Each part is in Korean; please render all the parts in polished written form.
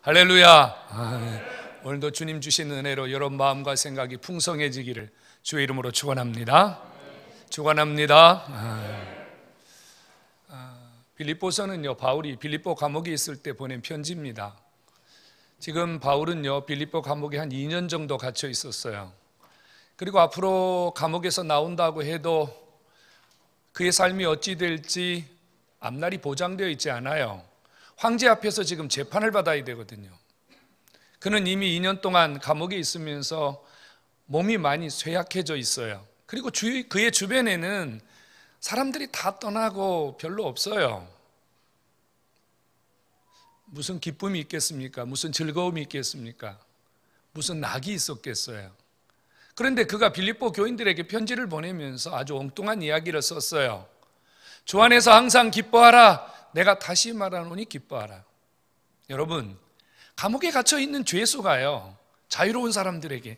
할렐루야. 오늘도 주님 주신 은혜로 여러분 마음과 생각이 풍성해지기를 주의 이름으로 축원합니다. 축원합니다. 빌립보서는요, 바울이 빌립보 감옥에 있을 때 보낸 편지입니다. 지금 바울은요, 빌립보 감옥에 한 2년 정도 갇혀 있었어요. 그리고 앞으로 감옥에서 나온다고 해도 그의 삶이 어찌 될지 앞날이 보장되어 있지 않아요. 황제 앞에서 지금 재판을 받아야 되거든요. 그는 이미 2년 동안 감옥에 있으면서 몸이 많이 쇠약해져 있어요. 그리고 그의 주변에는 사람들이 다 떠나고 별로 없어요. 무슨 기쁨이 있겠습니까? 무슨 즐거움이 있겠습니까? 무슨 낙이 있었겠어요? 그런데 그가 빌립보 교인들에게 편지를 보내면서 아주 엉뚱한 이야기를 썼어요. 주 안에서 항상 기뻐하라. 내가 다시 말하노니 기뻐하라. 여러분, 감옥에 갇혀 있는 죄수가요, 자유로운 사람들에게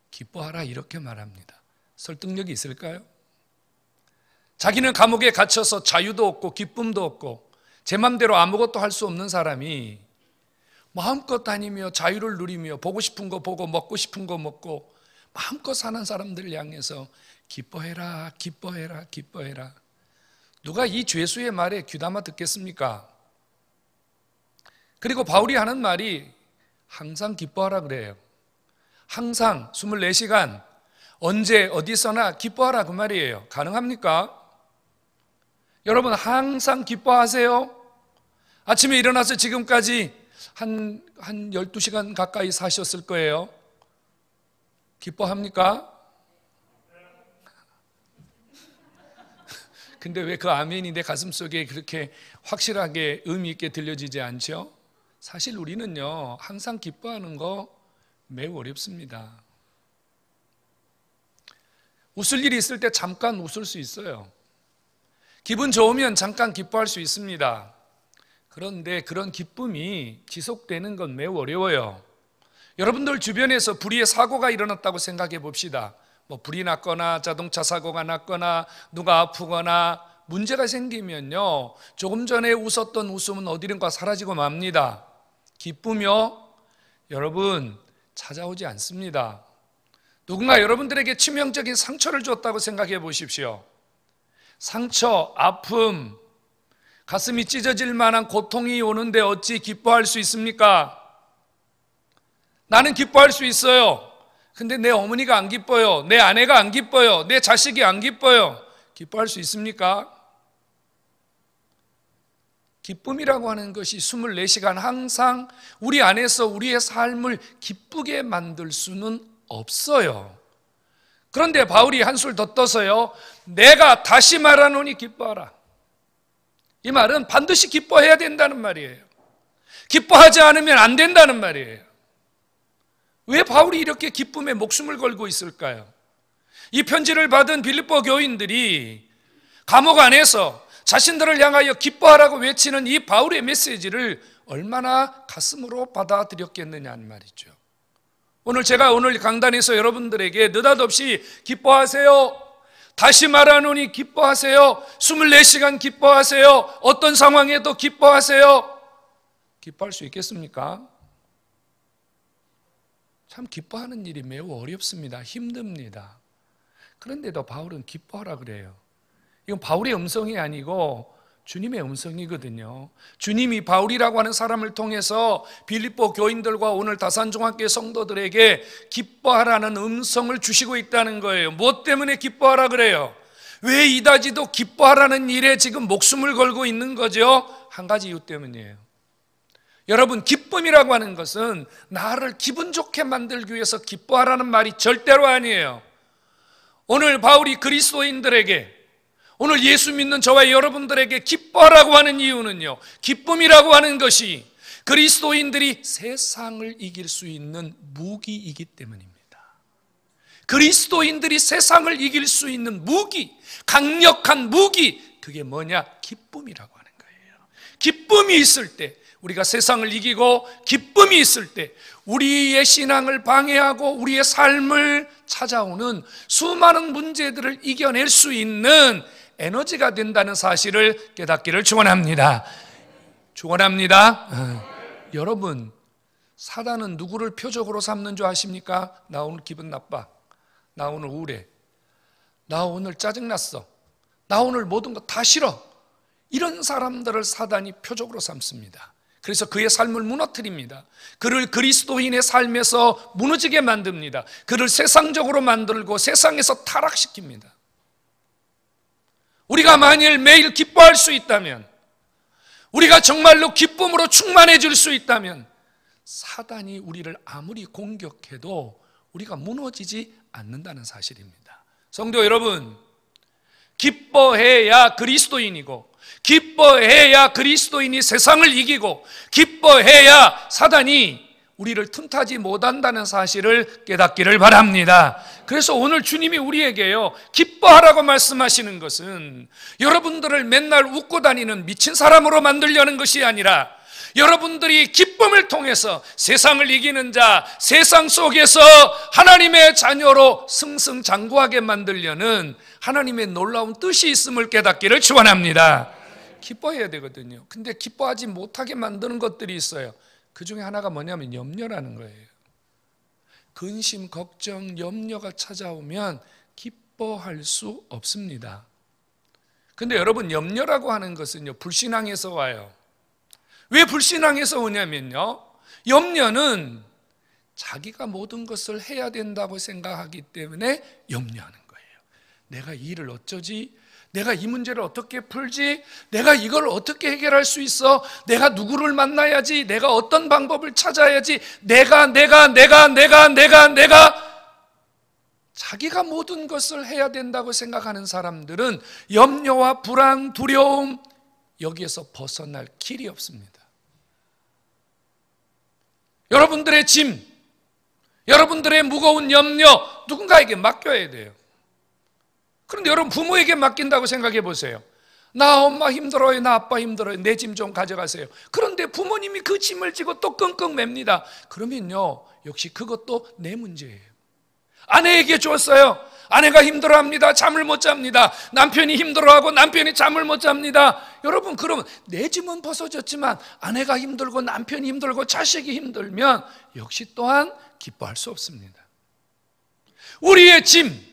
기뻐하라 이렇게 말합니다. 설득력이 있을까요? 자기는 감옥에 갇혀서 자유도 없고 기쁨도 없고 제 맘대로 아무것도 할 수 없는 사람이 마음껏 다니며 자유를 누리며 보고 싶은 거 보고 먹고 싶은 거 먹고 마음껏 사는 사람들을 향해서 기뻐해라, 기뻐해라, 기뻐해라. 누가 이 죄수의 말에 귀담아 듣겠습니까? 그리고 바울이 하는 말이 항상 기뻐하라 그래요. 항상 24시간 언제 어디서나 기뻐하라 그 말이에요. 가능합니까? 여러분 항상 기뻐하세요? 아침에 일어나서 지금까지 한 12시간 가까이 사셨을 거예요. 기뻐합니까? 근데 왜 그 아멘이 내 가슴속에 그렇게 확실하게 의미 있게 들려지지 않죠? 사실 우리는요, 항상 기뻐하는 거 매우 어렵습니다. 웃을 일이 있을 때 잠깐 웃을 수 있어요. 기분 좋으면 잠깐 기뻐할 수 있습니다. 그런데 그런 기쁨이 지속되는 건 매우 어려워요. 여러분들 주변에서 불의의 사고가 일어났다고 생각해 봅시다. 불이 났거나 자동차 사고가 났거나 누가 아프거나 문제가 생기면요, 조금 전에 웃었던 웃음은 어디론가 사라지고 맙니다. 기쁘며 여러분 찾아오지 않습니다. 누군가 여러분들에게 치명적인 상처를 줬다고 생각해 보십시오. 상처, 아픔, 가슴이 찢어질 만한 고통이 오는데 어찌 기뻐할 수 있습니까? 나는 기뻐할 수 있어요. 근데 내 어머니가 안 기뻐요. 내 아내가 안 기뻐요. 내 자식이 안 기뻐요. 기뻐할 수 있습니까? 기쁨이라고 하는 것이 24시간 항상 우리 안에서 우리의 삶을 기쁘게 만들 수는 없어요. 그런데 바울이 한술 더 떠서요, 내가 다시 말하노니 기뻐하라. 이 말은 반드시 기뻐해야 된다는 말이에요. 기뻐하지 않으면 안 된다는 말이에요. 왜 바울이 이렇게 기쁨에 목숨을 걸고 있을까요? 이 편지를 받은 빌립보 교인들이 감옥 안에서 자신들을 향하여 기뻐하라고 외치는 이 바울의 메시지를 얼마나 가슴으로 받아들였겠느냐는 말이죠. 제가 오늘 강단에서 여러분들에게 느닷없이 기뻐하세요, 다시 말하노니 기뻐하세요, 24시간 기뻐하세요, 어떤 상황에도 기뻐하세요, 기뻐할 수 있겠습니까? 참 기뻐하는 일이 매우 어렵습니다. 힘듭니다. 그런데도 바울은 기뻐하라 그래요. 이건 바울의 음성이 아니고 주님의 음성이거든요. 주님이 바울이라고 하는 사람을 통해서 빌립보 교인들과 오늘 다산중학교 성도들에게 기뻐하라는 음성을 주시고 있다는 거예요. 무엇 때문에 기뻐하라 그래요? 왜 이다지도 기뻐하라는 일에 지금 목숨을 걸고 있는 거죠? 한 가지 이유 때문이에요. 여러분, 기쁨이라고 하는 것은 나를 기분 좋게 만들기 위해서 기뻐하라는 말이 절대로 아니에요. 오늘 바울이 그리스도인들에게, 오늘 예수 믿는 저와 여러분들에게 기뻐하라고 하는 이유는요, 기쁨이라고 하는 것이 그리스도인들이 세상을 이길 수 있는 무기이기 때문입니다. 그리스도인들이 세상을 이길 수 있는 무기, 강력한 무기, 그게 뭐냐? 기쁨이라고 하는 거예요. 기쁨이 있을 때 우리가 세상을 이기고, 기쁨이 있을 때 우리의 신앙을 방해하고 우리의 삶을 찾아오는 수많은 문제들을 이겨낼 수 있는 에너지가 된다는 사실을 깨닫기를 축원합니다. 축원합니다. 여러분, 사단은 누구를 표적으로 삼는 줄 아십니까? 나 오늘 기분 나빠. 나 오늘 우울해. 나 오늘 짜증났어. 나 오늘 모든 거 다 싫어. 이런 사람들을 사단이 표적으로 삼습니다. 그래서 그의 삶을 무너뜨립니다. 그를 그리스도인의 삶에서 무너지게 만듭니다. 그를 세상적으로 만들고 세상에서 타락시킵니다. 우리가 만일 매일 기뻐할 수 있다면, 우리가 정말로 기쁨으로 충만해질 수 있다면, 사단이 우리를 아무리 공격해도 우리가 무너지지 않는다는 사실입니다. 성도 여러분, 기뻐해야 그리스도인이고, 기뻐해야 그리스도인이 세상을 이기고, 기뻐해야 사단이 우리를 틈타지 못한다는 사실을 깨닫기를 바랍니다. 그래서 오늘 주님이 우리에게요, 기뻐하라고 말씀하시는 것은 여러분들을 맨날 웃고 다니는 미친 사람으로 만들려는 것이 아니라, 여러분들이 기쁨을 통해서 세상을 이기는 자, 세상 속에서 하나님의 자녀로 승승장구하게 만들려는 하나님의 놀라운 뜻이 있음을 깨닫기를 축원합니다. 기뻐해야 되거든요. 근데 기뻐하지 못하게 만드는 것들이 있어요. 그 중에 하나가 뭐냐면 염려라는 거예요. 근심, 걱정, 염려가 찾아오면 기뻐할 수 없습니다. 근데 여러분, 염려라고 하는 것은요, 불신앙에서 와요. 왜 불신앙에서 오냐면요, 염려는 자기가 모든 것을 해야 된다고 생각하기 때문에 염려하는 거예요. 내가 이 일을 어쩌지? 내가 이 문제를 어떻게 풀지? 내가 이걸 어떻게 해결할 수 있어? 내가 누구를 만나야지? 내가 어떤 방법을 찾아야지? 내가 자기가 모든 것을 해야 된다고 생각하는 사람들은 염려와 불안, 두려움, 여기에서 벗어날 길이 없습니다. 여러분들의 짐, 여러분들의 무거운 염려 누군가에게 맡겨야 돼요. 그런데 여러분, 부모에게 맡긴다고 생각해 보세요. 나 엄마 힘들어요, 나 아빠 힘들어요, 내 짐 좀 가져가세요. 그런데 부모님이 그 짐을 지고 또 끙끙 맵니다. 그러면요, 역시 그것도 내 문제예요. 아내에게 줬어요. 아내가 힘들어합니다. 잠을 못 잡니다. 남편이 힘들어하고 남편이 잠을 못 잡니다. 여러분, 그러면 내 짐은 벗어졌지만 아내가 힘들고 남편이 힘들고 자식이 힘들면 역시 또한 기뻐할 수 없습니다. 우리의 짐,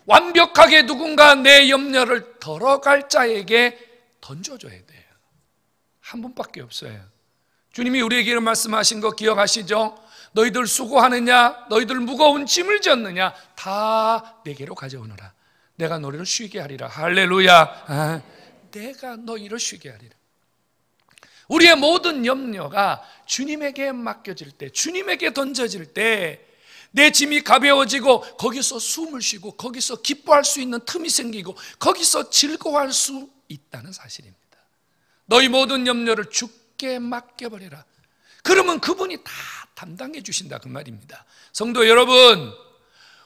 완벽하게 누군가 내 염려를 덜어갈 자에게 던져줘야 돼요. 한 분밖에 없어요. 주님이 우리에게 말씀하신 거 기억하시죠? 너희들 수고하느냐, 너희들 무거운 짐을 졌느냐, 다 내게로 가져오너라. 내가 너희를 쉬게 하리라. 할렐루야. 내가 너희를 쉬게 하리라. 우리의 모든 염려가 주님에게 맡겨질 때, 주님에게 던져질 때 내 짐이 가벼워지고, 거기서 숨을 쉬고, 거기서 기뻐할 수 있는 틈이 생기고, 거기서 즐거워할 수 있다는 사실입니다. 너희 모든 염려를 주께 맡겨버려라. 그러면 그분이 다 담당해 주신다, 그 말입니다. 성도 여러분,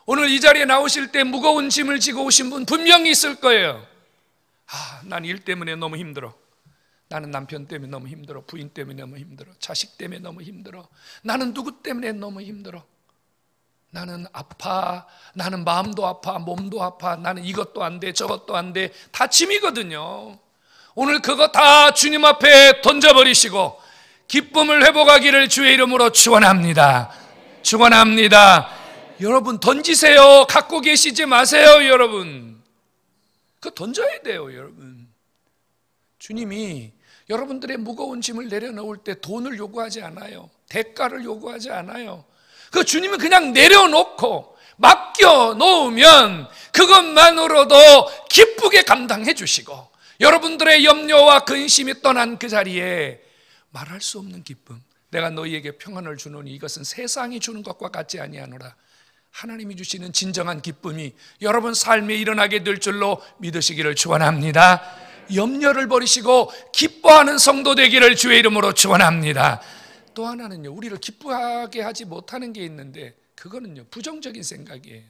오늘 이 자리에 나오실 때 무거운 짐을 지고 오신 분 분명히 있을 거예요. 난 일 때문에 너무 힘들어. 나는 남편 때문에 너무 힘들어. 부인 때문에 너무 힘들어. 자식 때문에 너무 힘들어. 나는 누구 때문에 너무 힘들어. 나는 아파. 나는 마음도 아파. 몸도 아파. 나는 이것도 안 돼. 저것도 안 돼. 다 짐이거든요. 오늘 그거 다 주님 앞에 던져버리시고 기쁨을 회복하기를 주의 이름으로 축원합니다. 축원합니다. 여러분, 던지세요. 갖고 계시지 마세요, 여러분. 그거 던져야 돼요, 여러분. 주님이 여러분들의 무거운 짐을 내려놓을 때 돈을 요구하지 않아요. 대가를 요구하지 않아요. 그 주님은 그냥 내려놓고 맡겨놓으면 그것만으로도 기쁘게 감당해 주시고, 여러분들의 염려와 근심이 떠난 그 자리에 말할 수 없는 기쁨, 내가 너희에게 평안을 주노니 이것은 세상이 주는 것과 같지 아니하노라. 하나님이 주시는 진정한 기쁨이 여러분 삶에 일어나게 될 줄로 믿으시기를 축원합니다. 염려를 버리시고 기뻐하는 성도 되기를 주의 이름으로 축원합니다. 또 하나는요, 우리를 기뻐하게 하지 못하는 게 있는데, 그거는요, 부정적인 생각이에요.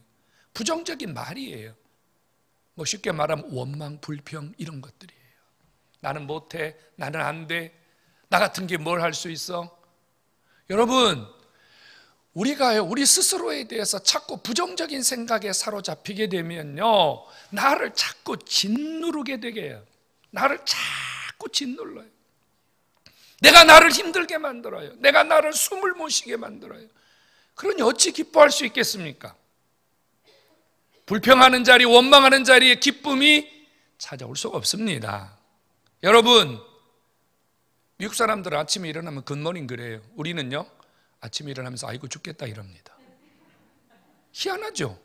부정적인 말이에요. 뭐 쉽게 말하면 원망, 불평, 이런 것들이에요. 나는 못해, 나는 안 돼, 나 같은 게 뭘 할 수 있어. 여러분, 우리가요, 우리 스스로에 대해서 자꾸 부정적인 생각에 사로잡히게 되면요, 나를 자꾸 짓누르게 되게 해요. 나를 자꾸 짓눌러요. 내가 나를 힘들게 만들어요. 내가 나를 숨을 못 쉬게 만들어요. 그러니 어찌 기뻐할 수 있겠습니까? 불평하는 자리, 원망하는 자리에 기쁨이 찾아올 수가 없습니다. 여러분, 미국 사람들은 아침에 일어나면 굿모닝 그래요. 우리는요, 아침에 일어나면서 아이고 죽겠다 이럽니다. 희한하죠?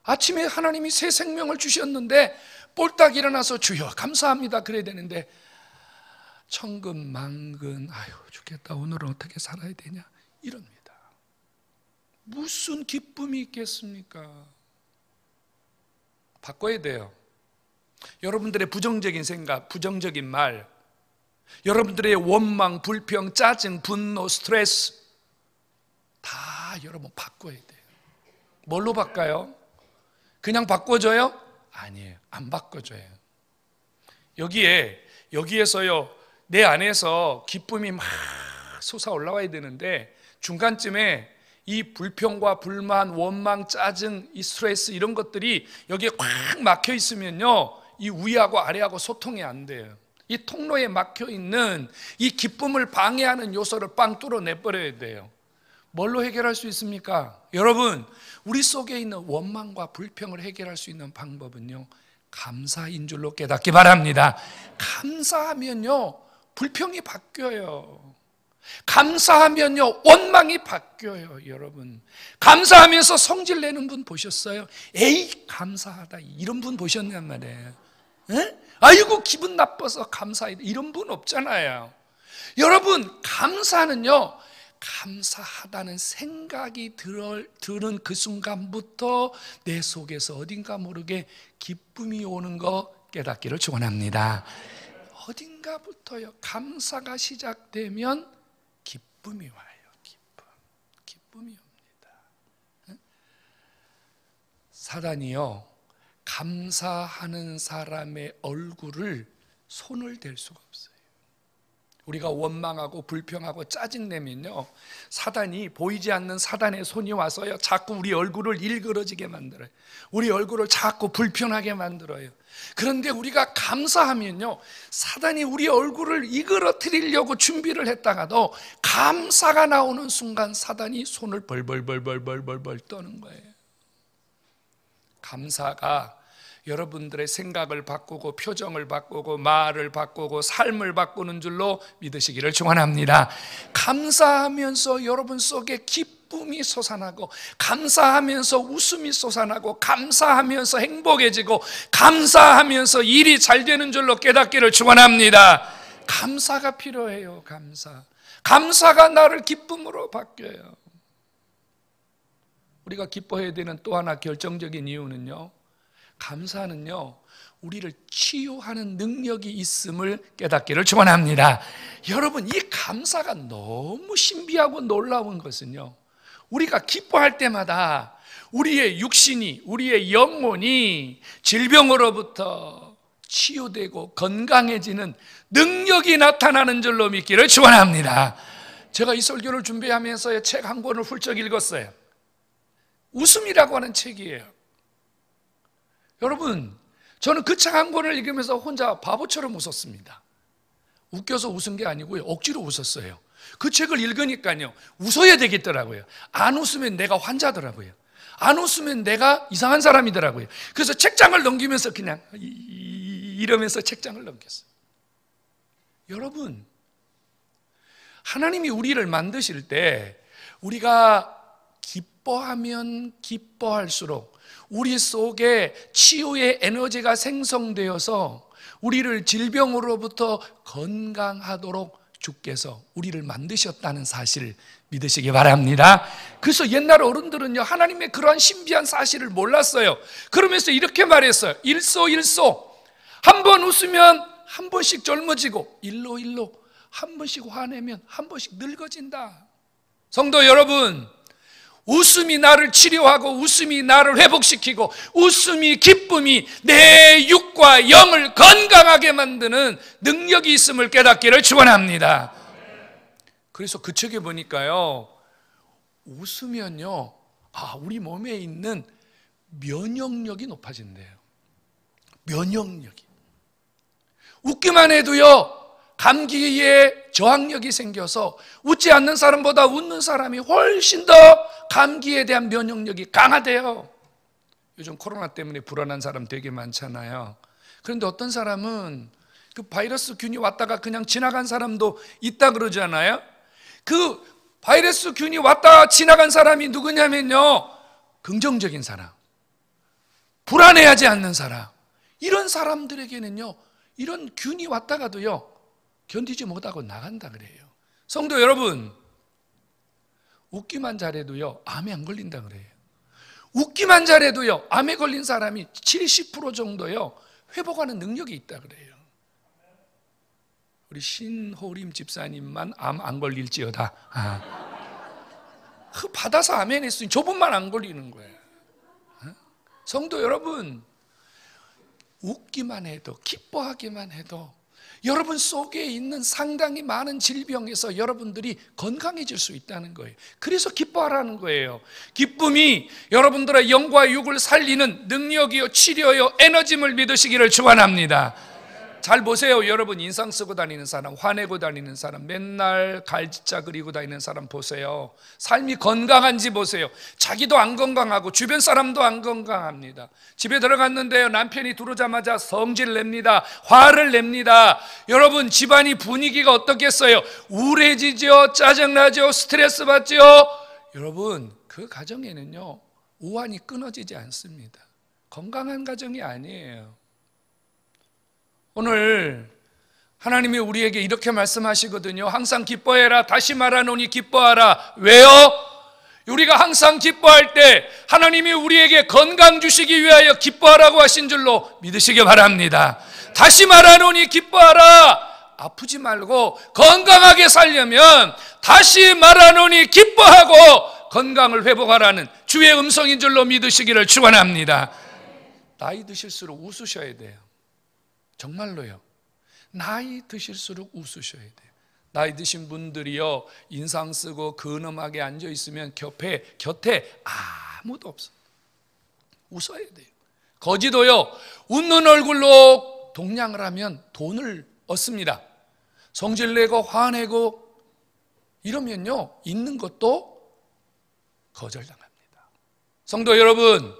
아침에 하나님이 새 생명을 주셨는데 꼴딱 일어나서 주여 감사합니다 그래야 되는데 천근만근 아유 죽겠다 오늘은 어떻게 살아야 되냐 이럽니다. 무슨 기쁨이 있겠습니까? 바꿔야 돼요. 여러분들의 부정적인 생각, 부정적인 말, 여러분들의 원망, 불평, 짜증, 분노, 스트레스 다 여러분 바꿔야 돼요. 뭘로 바꿔요? 그냥 바꿔줘요? 아니에요. 안 바꿔줘요. 여기에서요, 내 안에서 기쁨이 막 솟아 올라와야 되는데 중간쯤에 이 불평과 불만, 원망, 짜증, 이 스트레스 이런 것들이 여기에 꽉 막혀 있으면요, 이 위하고 아래하고 소통이 안 돼요. 이 통로에 막혀 있는 이 기쁨을 방해하는 요소를 빵 뚫어내버려야 돼요. 뭘로 해결할 수 있습니까? 여러분, 우리 속에 있는 원망과 불평을 해결할 수 있는 방법은요, 감사인 줄로 깨닫기 바랍니다. 감사하면요, 불평이 바뀌어요. 감사하면요, 원망이 바뀌어요. 여러분, 감사하면서 성질 내는 분 보셨어요? 에이 감사하다 이런 분 보셨냔 말이에요. 에? 아이고 기분 나빠서 감사하다 이런 분 없잖아요. 여러분, 감사는요, 감사하다는 생각이 드는 그 순간부터 내 속에서 어딘가 모르게 기쁨이 오는 거 깨닫기를 축원합니다. 어딘가부터요, 감사가 시작되면 기쁨이 와요. 기쁨이 옵니다. 사단이요, 감사하는 사람의 얼굴을 손을 댈 수가 없어요. 우리가 원망하고 불평하고 짜증내면요, 사단이, 보이지 않는 사단의 손이 와서요 자꾸 우리 얼굴을 일그러지게 만들어요. 우리 얼굴을 자꾸 불편하게 만들어요. 그런데 우리가 감사하면요, 사단이 우리 얼굴을 이그러뜨리려고 준비를 했다가도 감사가 나오는 순간 사단이 손을 벌벌 떠는 거예요. 감사가 여러분들의 생각을 바꾸고 표정을 바꾸고 말을 바꾸고 삶을 바꾸는 줄로 믿으시기를 축원합니다. 감사하면서 여러분 속에 기쁨이 솟아나고, 감사하면서 웃음이 솟아나고, 감사하면서 행복해지고, 감사하면서 일이 잘 되는 줄로 깨닫기를 축원합니다. 감사가 필요해요. 감사가 나를 기쁨으로 바뀌어요. 우리가 기뻐해야 되는 또 하나 결정적인 이유는요, 감사는요, 우리를 치유하는 능력이 있음을 깨닫기를 축원합니다. 여러분, 이 감사가 너무 신비하고 놀라운 것은요, 우리가 기뻐할 때마다 우리의 육신이, 우리의 영혼이 질병으로부터 치유되고 건강해지는 능력이 나타나는 줄로 믿기를 축원합니다. 제가 이 설교를 준비하면서 책 한 권을 훌쩍 읽었어요. 웃음이라고 하는 책이에요. 여러분, 저는 그 책 한 권을 읽으면서 혼자 바보처럼 웃었습니다. 웃겨서 웃은 게 아니고요, 억지로 웃었어요. 그 책을 읽으니까요, 웃어야 되겠더라고요. 안 웃으면 내가 환자더라고요. 안 웃으면 내가 이상한 사람이더라고요. 그래서 책장을 넘기면서 그냥 이러면서 책장을 넘겼어요. 여러분, 하나님이 우리를 만드실 때 우리가 기뻐하면 기뻐할수록 우리 속에 치유의 에너지가 생성되어서 우리를 질병으로부터 건강하도록 주께서 우리를 만드셨다는 사실을 믿으시기 바랍니다. 그래서 옛날 어른들은요, 하나님의 그러한 신비한 사실을 몰랐어요. 그러면서 이렇게 말했어요. 일소 한 번 웃으면 한 번씩 젊어지고, 일로 한 번씩 화내면 한 번씩 늙어진다. 성도 여러분, 웃음이 나를 치료하고, 웃음이 나를 회복시키고, 웃음이, 기쁨이 내 육과 영을 건강하게 만드는 능력이 있음을 깨닫기를 축원합니다. 그래서 그 책에 보니까요, 웃으면요, 우리 몸에 있는 면역력이 높아진대요. 면역력이. 웃기만 해도요, 감기에 저항력이 생겨서 웃지 않는 사람보다 웃는 사람이 훨씬 더 감기에 대한 면역력이 강하대요. 요즘 코로나 때문에 불안한 사람 되게 많잖아요. 그런데 어떤 사람은 그 바이러스 균이 왔다가 그냥 지나간 사람도 있다 그러잖아요. 그 바이러스 균이 왔다 지나간 사람이 누구냐면요, 긍정적인 사람, 불안해하지 않는 사람, 이런 사람들에게는요 이런 균이 왔다가도요 견디지 못하고 나간다 그래요. 성도 여러분, 웃기만 잘해도요 암에 안 걸린다 그래요. 웃기만 잘해도요 암에 걸린 사람이 70% 정도요 회복하는 능력이 있다 그래요. 우리 신호림 집사님만 암 안 걸릴지어다. 그 받아서 아멘 했으니 저분만 안 걸리는 거예요. 성도 여러분, 웃기만 해도, 기뻐하기만 해도 여러분 속에 있는 상당히 많은 질병에서 여러분들이 건강해질 수 있다는 거예요. 그래서 기뻐하라는 거예요. 기쁨이 여러분들의 영과 육을 살리는 능력이요, 치료요, 에너지를 믿으시기를 축원합니다. 잘 보세요. 여러분 인상 쓰고 다니는 사람, 화내고 다니는 사람, 맨날 갈짓자 그리고 다니는 사람 보세요. 삶이 건강한지 보세요. 자기도 안 건강하고 주변 사람도 안 건강합니다. 집에 들어갔는데요 남편이 들어오자마자 성질 냅니다. 화를 냅니다. 여러분 집안이 분위기가 어떻겠어요? 우울해지죠, 짜증나죠, 스트레스 받죠. 여러분 그 가정에는요 우환이 끊어지지 않습니다. 건강한 가정이 아니에요. 오늘 하나님이 우리에게 이렇게 말씀하시거든요. 항상 기뻐해라. 다시 말하노니 기뻐하라. 왜요? 우리가 항상 기뻐할 때 하나님이 우리에게 건강 주시기 위하여 기뻐하라고 하신 줄로 믿으시기 바랍니다. 다시 말하노니 기뻐하라. 아프지 말고 건강하게 살려면 다시 말하노니 기뻐하고 건강을 회복하라는 주의 음성인 줄로 믿으시기를 축원합니다. 나이 드실수록 웃으셔야 돼요. 정말로요. 나이 드실수록 웃으셔야 돼요. 나이 드신 분들이요 인상 쓰고 근엄하게 앉아 있으면 곁에 아무도 없어요. 웃어야 돼요. 거지도요 웃는 얼굴로 동냥을 하면 돈을 얻습니다. 성질내고 화내고 이러면요 있는 것도 거절당합니다. 성도 여러분,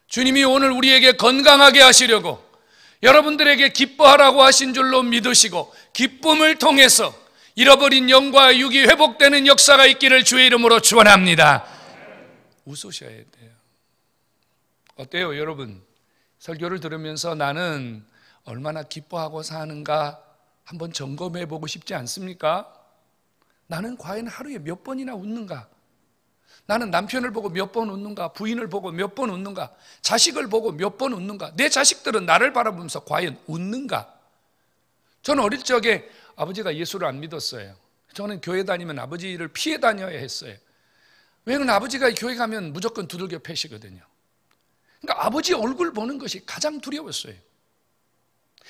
주님이 오늘 우리에게 건강하게 하시려고 여러분들에게 기뻐하라고 하신 줄로 믿으시고 기쁨을 통해서 잃어버린 영과 육이 회복되는 역사가 있기를 주의 이름으로 축원합니다. 웃으셔야 돼요. 어때요 여러분? 설교를 들으면서 나는 얼마나 기뻐하고 사는가 한번 점검해 보고 싶지 않습니까? 나는 과연 하루에 몇 번이나 웃는가? 나는 남편을 보고 몇 번 웃는가? 부인을 보고 몇 번 웃는가? 자식을 보고 몇 번 웃는가? 내 자식들은 나를 바라보면서 과연 웃는가? 저는 어릴 적에 아버지가 예수를 안 믿었어요. 저는 교회 다니면 아버지를 피해 다녀야 했어요. 왜냐하면 아버지가 교회 가면 무조건 두들겨 패시거든요. 그러니까 아버지 얼굴 보는 것이 가장 두려웠어요.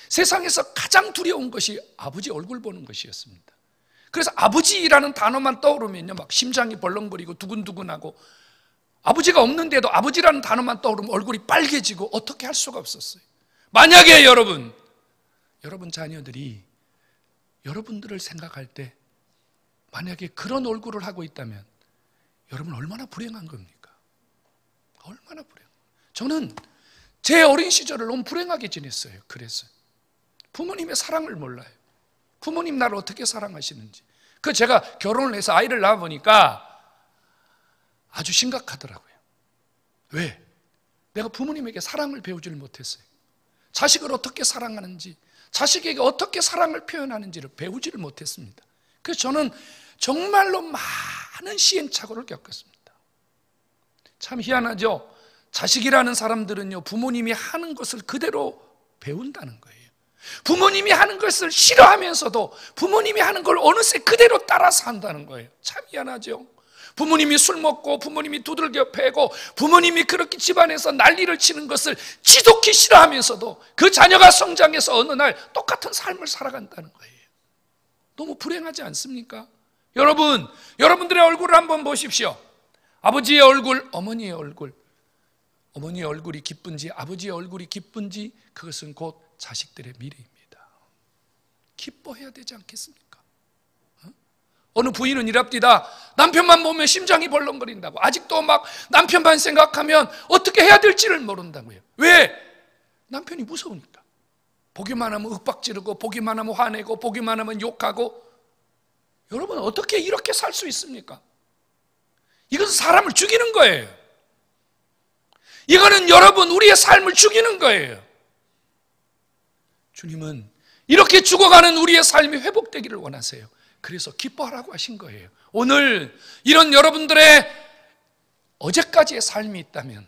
세상에서 가장 두려운 것이 아버지 얼굴 보는 것이었습니다. 그래서 아버지라는 단어만 떠오르면요 막 심장이 벌렁거리고 두근두근하고, 아버지가 없는데도 아버지라는 단어만 떠오르면 얼굴이 빨개지고 어떻게 할 수가 없었어요. 만약에 여러분 자녀들이 여러분들을 생각할 때 만약에 그런 얼굴을 하고 있다면 여러분 얼마나 불행한 겁니까? 얼마나 불행. 저는 제 어린 시절을 너무 불행하게 지냈어요. 그래서 부모님의 사랑을 몰라요. 부모님 나를 어떻게 사랑하시는지. 그 제가 결혼을 해서 아이를 낳아보니까 아주 심각하더라고요. 왜? 내가 부모님에게 사랑을 배우지를 못했어요. 자식을 어떻게 사랑하는지, 자식에게 어떻게 사랑을 표현하는지를 배우지를 못했습니다. 그래서 저는 정말로 많은 시행착오를 겪었습니다. 참 희한하죠? 자식이라는 사람들은요 부모님이 하는 것을 그대로 배운다는 거예요. 부모님이 하는 것을 싫어하면서도 부모님이 하는 걸 어느새 그대로 따라서 한다는 거예요. 참 희한하죠? 부모님이 술 먹고 부모님이 두들겨 패고 부모님이 그렇게 집안에서 난리를 치는 것을 지독히 싫어하면서도 그 자녀가 성장해서 어느 날 똑같은 삶을 살아간다는 거예요. 너무 불행하지 않습니까? 여러분들의 얼굴을 한번 보십시오. 아버지의 얼굴, 어머니의 얼굴. 어머니의 얼굴이 기쁜지 아버지의 얼굴이 기쁜지 그것은 곧 자식들의 미래입니다. 기뻐해야 되지 않겠습니까? 어느 부인은 이랍디다. 남편만 보면 심장이 벌렁거린다고. 아직도 막 남편만 생각하면 어떻게 해야 될지를 모른다고요. 왜? 남편이 무서우니까. 보기만 하면 윽박지르고, 보기만 하면 화내고, 보기만 하면 욕하고. 여러분, 어떻게 이렇게 살 수 있습니까? 이것은 사람을 죽이는 거예요. 이거는 여러분 우리의 삶을 죽이는 거예요. 주님은 이렇게 죽어가는 우리의 삶이 회복되기를 원하세요. 그래서 기뻐하라고 하신 거예요. 오늘 이런 여러분들의 어제까지의 삶이 있다면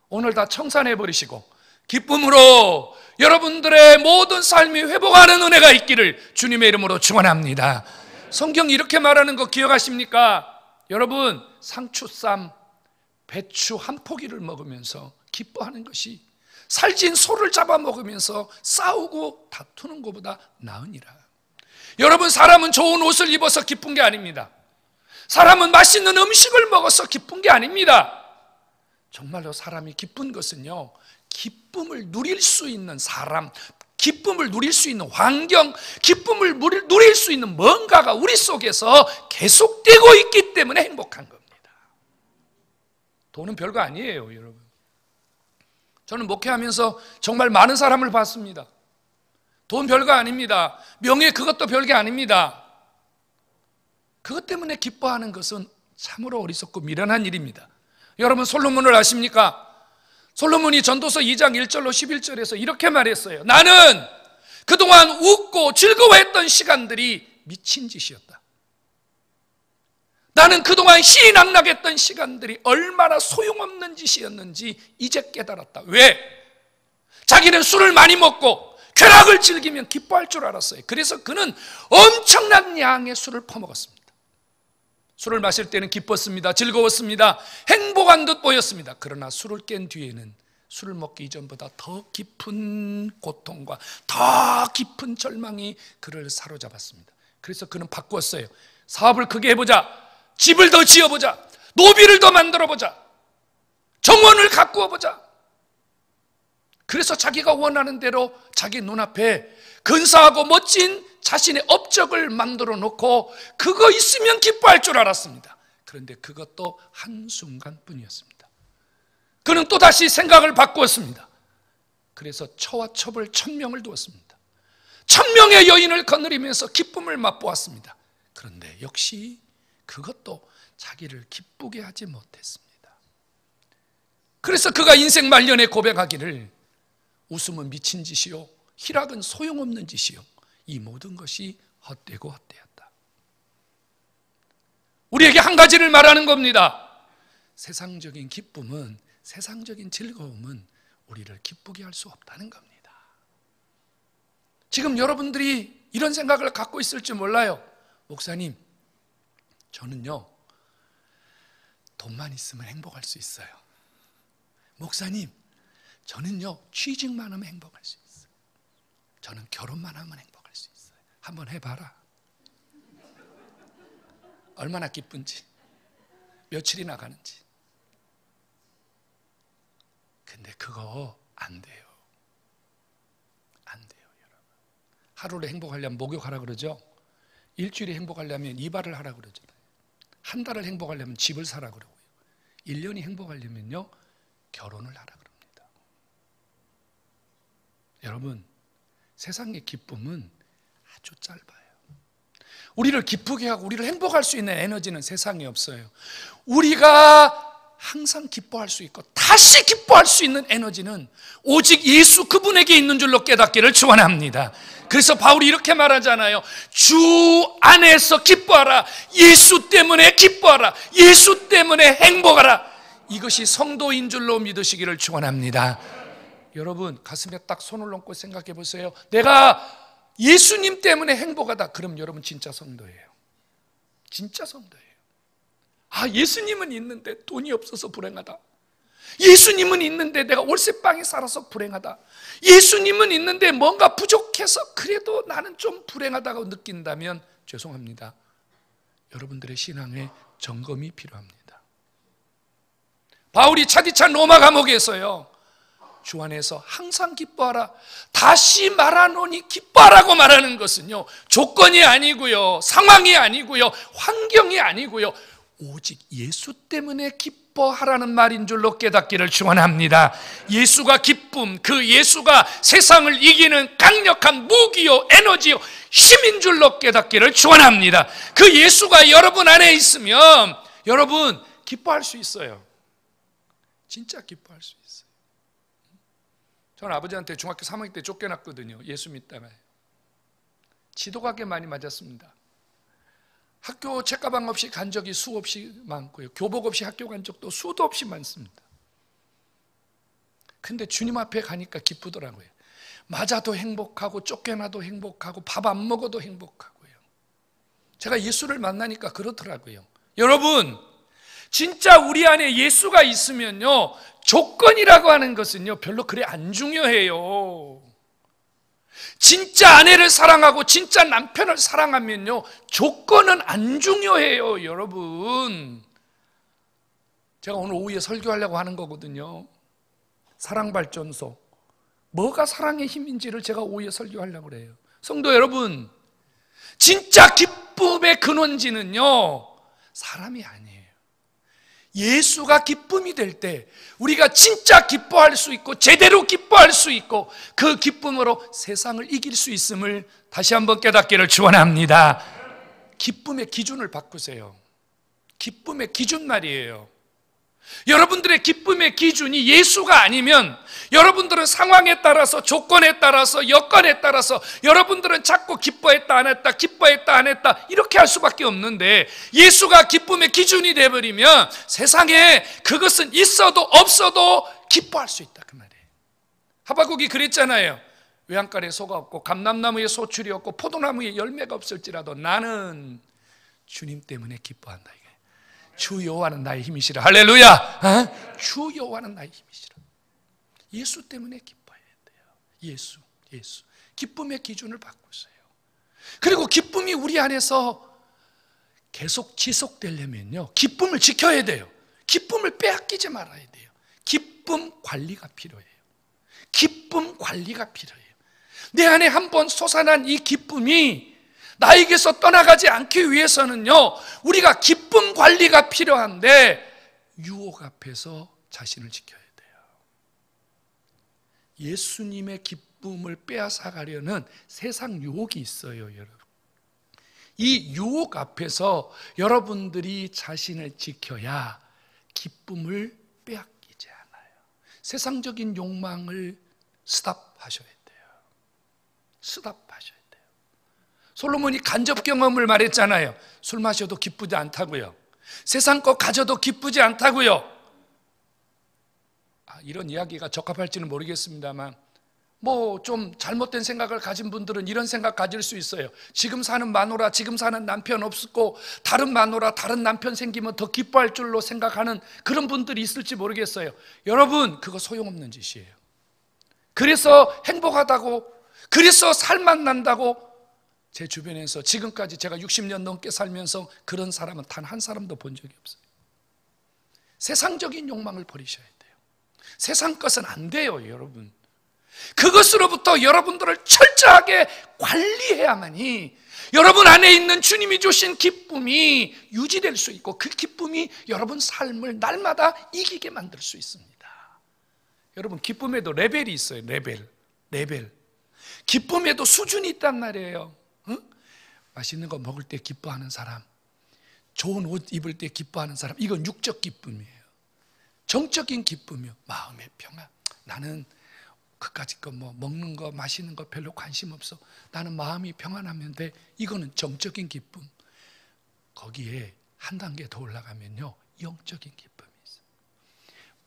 오늘 다 청산해버리시고 기쁨으로 여러분들의 모든 삶이 회복하는 은혜가 있기를 주님의 이름으로 축원합니다. 성경이 이렇게 말하는 거 기억하십니까? 여러분, 상추쌈, 배추 한 포기를 먹으면서 기뻐하는 것이 살찐 소를 잡아먹으면서 싸우고 다투는 것보다 나으니라. 여러분, 사람은 좋은 옷을 입어서 기쁜 게 아닙니다. 사람은 맛있는 음식을 먹어서 기쁜 게 아닙니다. 정말로 사람이 기쁜 것은요, 기쁨을 누릴 수 있는 사람, 기쁨을 누릴 수 있는 환경, 기쁨을 누릴 수 있는 뭔가가 우리 속에서 계속되고 있기 때문에 행복한 겁니다. 돈은 별거 아니에요, 여러분. 저는 목회하면서 정말 많은 사람을 봤습니다. 돈 별거 아닙니다. 명예 그것도 별게 아닙니다. 그것 때문에 기뻐하는 것은 참으로 어리석고 미련한 일입니다. 여러분, 솔로몬을 아십니까? 솔로몬이 전도서 2장 1절로 11절에서 이렇게 말했어요. 나는 그동안 웃고 즐거워했던 시간들이 미친 짓이었다. 나는 그동안 희희낙락했던 시간들이 얼마나 소용없는 짓이었는지 이제 깨달았다. 왜? 자기는 술을 많이 먹고 쾌락을 즐기면 기뻐할 줄 알았어요. 그래서 그는 엄청난 양의 술을 퍼먹었습니다. 술을 마실 때는 기뻤습니다. 즐거웠습니다. 행복한 듯 보였습니다. 그러나 술을 깬 뒤에는 술을 먹기 이전보다 더 깊은 고통과 더 깊은 절망이 그를 사로잡았습니다. 그래서 그는 바꾸었어요. 사업을 크게 해보자. 집을 더 지어보자. 노비를 더 만들어보자. 정원을 가꾸어보자. 그래서 자기가 원하는 대로 자기 눈앞에 근사하고 멋진 자신의 업적을 만들어 놓고 그거 있으면 기뻐할 줄 알았습니다. 그런데 그것도 한순간뿐이었습니다. 그는 또다시 생각을 바꾸었습니다. 그래서 처와 첩을 1000명을 두었습니다. 1000명의 여인을 거느리면서 기쁨을 맛보았습니다. 그런데 역시 그것도 자기를 기쁘게 하지 못했습니다. 그래서 그가 인생 말년에 고백하기를 웃음은 미친 짓이요, 희락은 소용없는 짓이요, 이 모든 것이 헛되고 헛되었다. 우리에게 한 가지를 말하는 겁니다. 세상적인 기쁨은, 세상적인 즐거움은 우리를 기쁘게 할 수 없다는 겁니다. 지금 여러분들이 이런 생각을 갖고 있을지 몰라요. 목사님, 저는요 돈만 있으면 행복할 수 있어요. 목사님, 저는요 취직만 하면 행복할 수 있어요. 저는 결혼만 하면 행복할 수 있어요. 한번 해봐라. 얼마나 기쁜지, 며칠이나 가는지. 근데 그거 안 돼요. 안 돼요, 여러분. 하루를 행복하려면 목욕하라 그러죠. 일주일에 행복하려면 이발을 하라 그러잖아요. 한 달을 행복하려면 집을 사라 그러고요. 1년이 행복하려면요 결혼을 하라 그럽니다. 여러분, 세상의 기쁨은 아주 짧아요. 우리를 기쁘게 하고 우리를 행복할 수 있는 에너지는 세상에 없어요. 우리가 항상 기뻐할 수 있고 다시 기뻐할 수 있는 에너지는 오직 예수 그분에게 있는 줄로 깨닫기를 축원합니다. 그래서 바울이 이렇게 말하잖아요. 주 안에서 기뻐하라. 예수 때문에 기뻐하라. 예수 때문에 행복하라. 이것이 성도인 줄로 믿으시기를 축원합니다. 여러분, 가슴에 딱 손을 얹고 생각해 보세요. 내가 예수님 때문에 행복하다. 그럼 여러분 진짜 성도예요. 진짜 성도예요. 아, 예수님은 있는데 돈이 없어서 불행하다. 예수님은 있는데 내가 월세방에 살아서 불행하다. 예수님은 있는데 뭔가 부족해서 그래도 나는 좀 불행하다고 느낀다면 죄송합니다. 여러분들의 신앙에 점검이 필요합니다. 바울이 차디찬 로마 감옥에서요 주 안에서 항상 기뻐하라. 다시 말하노니 기뻐하라고 말하는 것은요, 조건이 아니고요, 상황이 아니고요, 환경이 아니고요, 오직 예수 때문에 기뻐하라는 말인 줄로 깨닫기를 축원합니다. 예수가 기쁨, 그 예수가 세상을 이기는 강력한 무기요, 에너지요, 힘인 줄로 깨닫기를 축원합니다. 그 예수가 여러분 안에 있으면 여러분 기뻐할 수 있어요. 진짜 기뻐할 수 있어요. 저는 아버지한테 중학교 3학년 때 쫓겨났거든요. 예수 믿다가 지도가게 많이 맞았습니다. 학교 책가방 없이 간 적이 수없이 많고요, 교복 없이 학교 간 적도 수도 없이 많습니다. 근데 주님 앞에 가니까 기쁘더라고요. 맞아도 행복하고 쫓겨나도 행복하고 밥 안 먹어도 행복하고요. 제가 예수를 만나니까 그렇더라고요. 여러분, 진짜 우리 안에 예수가 있으면요, 조건이라고 하는 것은요 별로 그래 안 중요해요. 진짜 아내를 사랑하고 진짜 남편을 사랑하면요 조건은 안 중요해요. 여러분, 제가 오늘 오후에 설교하려고 하는 거거든요. 사랑발전소, 뭐가 사랑의 힘인지를 제가 오후에 설교하려고 그래요. 성도 여러분, 진짜 기쁨의 근원지는요 사람이 아니에요. 예수가 기쁨이 될 때 우리가 진짜 기뻐할 수 있고 제대로 기뻐할 수 있고 그 기쁨으로 세상을 이길 수 있음을 다시 한번 깨닫기를 축원합니다. 기쁨의 기준을 바꾸세요. 기쁨의 기준 말이에요. 여러분들의 기쁨의 기준이 예수가 아니면 여러분들은 상황에 따라서, 조건에 따라서, 여건에 따라서 여러분들은 자꾸 기뻐했다 안 했다, 기뻐했다 안 했다 이렇게 할 수밖에 없는데, 예수가 기쁨의 기준이 되어버리면 세상에 그것은 있어도 없어도 기뻐할 수 있다, 그 말이에요. 하박국이 그랬잖아요. 외양간에 소가 없고 감람나무에 소출이 없고 포도나무에 열매가 없을지라도 나는 주님 때문에 기뻐한다. 주 여호와는 나의 힘이시라. 할렐루야. 주 여호와는 나의 힘이시라. 예수 때문에 기뻐해야 돼요. 예수. 기쁨의 기준을 바꾸세요. 그리고 기쁨이 우리 안에서 계속 지속되려면요 기쁨을 지켜야 돼요. 기쁨을 빼앗기지 말아야 돼요. 기쁨 관리가 필요해요. 기쁨 관리가 필요해요. 내 안에 한번 솟아난 이 기쁨이 나에게서 떠나가지 않기 위해서는요 우리가 기쁨 관리가 필요한데 유혹 앞에서 자신을 지켜야 돼요. 예수님의 기쁨을 빼앗아 가려는 세상 유혹이 있어요, 여러분. 이 유혹 앞에서 여러분들이 자신을 지켜야 기쁨을 빼앗기지 않아요. 세상적인 욕망을 스탑하셔야 돼요. 스탑하셔야 돼요. 솔로몬이 간접 경험을 말했잖아요. 술 마셔도 기쁘지 않다고요. 세상 것 가져도 기쁘지 않다고요. 이런 이야기가 적합할지는 모르겠습니다만 뭐 좀 잘못된 생각을 가진 분들은 이런 생각 가질 수 있어요. 지금 사는 마누라, 지금 사는 남편 없고 다른 마누라, 다른 남편 생기면 더 기뻐할 줄로 생각하는 그런 분들이 있을지 모르겠어요. 여러분, 그거 소용없는 짓이에요. 그래서 행복하다고, 그래서 살만 난다고, 제 주변에서 지금까지 제가 60년 넘게 살면서 그런 사람은 단 한 사람도 본 적이 없어요. 세상적인 욕망을 버리셔야 돼요. 세상 것은 안 돼요, 여러분. 그것으로부터 여러분들을 철저하게 관리해야만이 여러분 안에 있는 주님이 주신 기쁨이 유지될 수 있고 그 기쁨이 여러분 삶을 날마다 이기게 만들 수 있습니다. 여러분, 기쁨에도 레벨이 있어요. 레벨. 기쁨에도 수준이 있단 말이에요. 맛있는 거 먹을 때 기뻐하는 사람, 좋은 옷 입을 때 기뻐하는 사람, 이건 육적 기쁨이에요. 정적인 기쁨이요, 마음의 평안. 나는 그까짓 거 뭐 먹는 거 마시는 거 별로 관심 없어. 나는 마음이 평안하면 돼. 이거는 정적인 기쁨. 거기에 한 단계 더 올라가면요 영적인 기쁨이 있어요.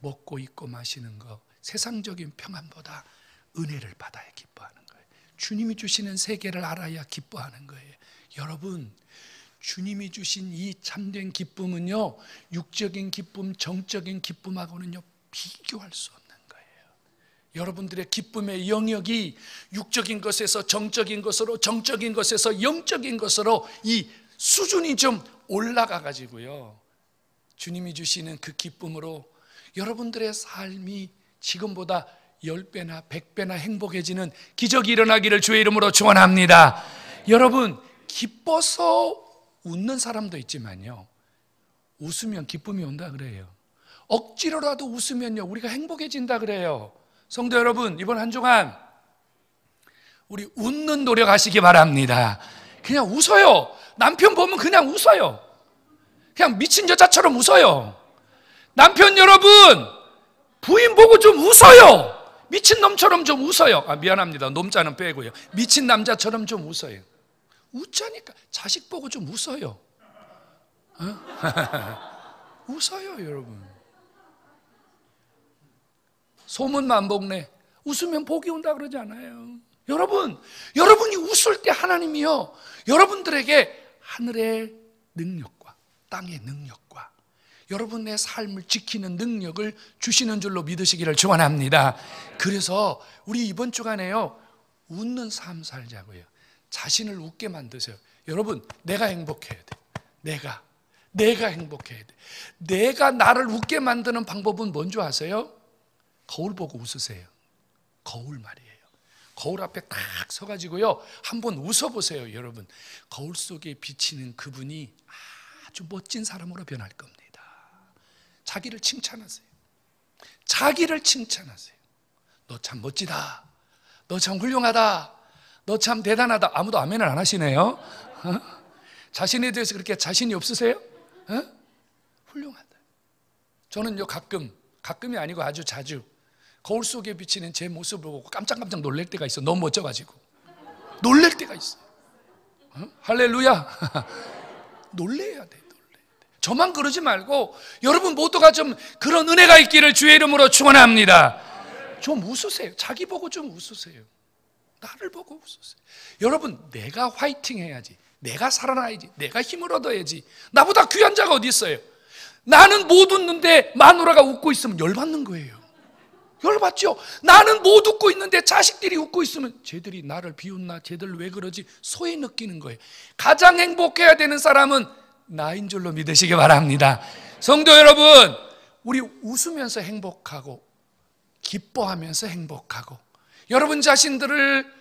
먹고 입고 마시는 거, 세상적인 평안보다 은혜를 받아야 기뻐하는 거예요. 주님이 주시는 세계를 알아야 기뻐하는 거예요. 여러분, 주님이 주신 이 참된 기쁨은요 육적인 기쁨, 정적인 기쁨하고는요 비교할 수 없는 거예요. 여러분들의 기쁨의 영역이 육적인 것에서 정적인 것으로, 정적인 것에서 영적인 것으로 이 수준이 좀 올라가 가지고요 주님이 주시는 그 기쁨으로 여러분들의 삶이 지금보다 10배나 100배나 행복해지는 기적이 일어나기를 주의 이름으로 축원합니다. 여러분, 기뻐서 웃는 사람도 있지만요, 웃으면 기쁨이 온다 그래요. 억지로라도 웃으면요, 우리가 행복해진다 그래요. 성도 여러분, 이번 한 주간 우리 웃는 노력하시기 바랍니다. 그냥 웃어요. 남편 보면 그냥 웃어요. 그냥 미친 여자처럼 웃어요. 남편 여러분, 부인 보고 좀 웃어요. 미친 놈처럼 좀 웃어요. 미안합니다. 놈자는 빼고요. 미친 남자처럼 좀 웃어요. 웃자니까. 자식 보고 좀 웃어요. 웃어요, 여러분. 소문만 복네. 웃으면 복이 온다 그러지 않아요. 여러분, 여러분이 웃을 때 하나님이요, 여러분들에게 하늘의 능력과 땅의 능력과 여러분의 삶을 지키는 능력을 주시는 줄로 믿으시기를 축원합니다. 그래서 우리 이번 주간에요, 웃는 삶 살자고요. 자신을 웃게 만드세요. 여러분, 내가 행복해야 돼. 내가 행복해야 돼. 내가 나를 웃게 만드는 방법은 뭔지 아세요? 거울 보고 웃으세요. 거울 말이에요. 거울 앞에 딱 서가지고요, 한번 웃어보세요. 여러분, 거울 속에 비치는 그분이 아주 멋진 사람으로 변할 겁니다. 자기를 칭찬하세요. 자기를 칭찬하세요. 너 참 멋지다. 너 참 훌륭하다. 너 참 대단하다. 아무도 아멘을 안 하시네요. 자신에 대해서 그렇게 자신이 없으세요? 훌륭하다. 저는요, 가끔이 아니고 아주 자주 거울 속에 비치는 제 모습을 보고 깜짝깜짝 놀랄 때가 있어. 너무 멋져가지고 놀랄 때가 있어요. 할렐루야. 놀래야 돼. 저만 그러지 말고 여러분 모두가 좀 그런 은혜가 있기를 주의 이름으로 축원합니다. 좀 웃으세요. 자기 보고 좀 웃으세요. 나를 보고 웃으세요. 여러분, 내가 화이팅 해야지. 내가 살아나야지. 내가 힘을 얻어야지. 나보다 귀한 자가 어디 있어요? 나는 못 웃는데 마누라가 웃고 있으면 열받는 거예요. 열받죠? 나는 못 웃고 있는데 자식들이 웃고 있으면 쟤들이 나를 비웃나? 쟤들 왜 그러지? 소외 느끼는 거예요. 가장 행복해야 되는 사람은 나인 줄로 믿으시기 바랍니다. 성도 여러분, 우리 웃으면서 행복하고 기뻐하면서 행복하고 여러분 자신들을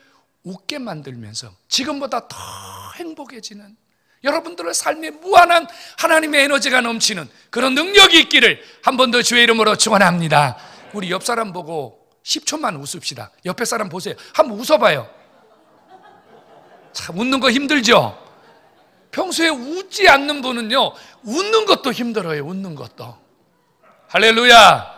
웃게 만들면서 지금보다 더 행복해지는, 여러분들의 삶에 무한한 하나님의 에너지가 넘치는 그런 능력이 있기를 한 번 더 주의 이름으로 축원합니다. 우리 옆 사람 보고 10초만 웃읍시다. 옆에 사람 보세요. 한번 웃어봐요. 참 웃는 거 힘들죠? 평소에 웃지 않는 분은요, 웃는 것도 힘들어요. 웃는 것도. 할렐루야.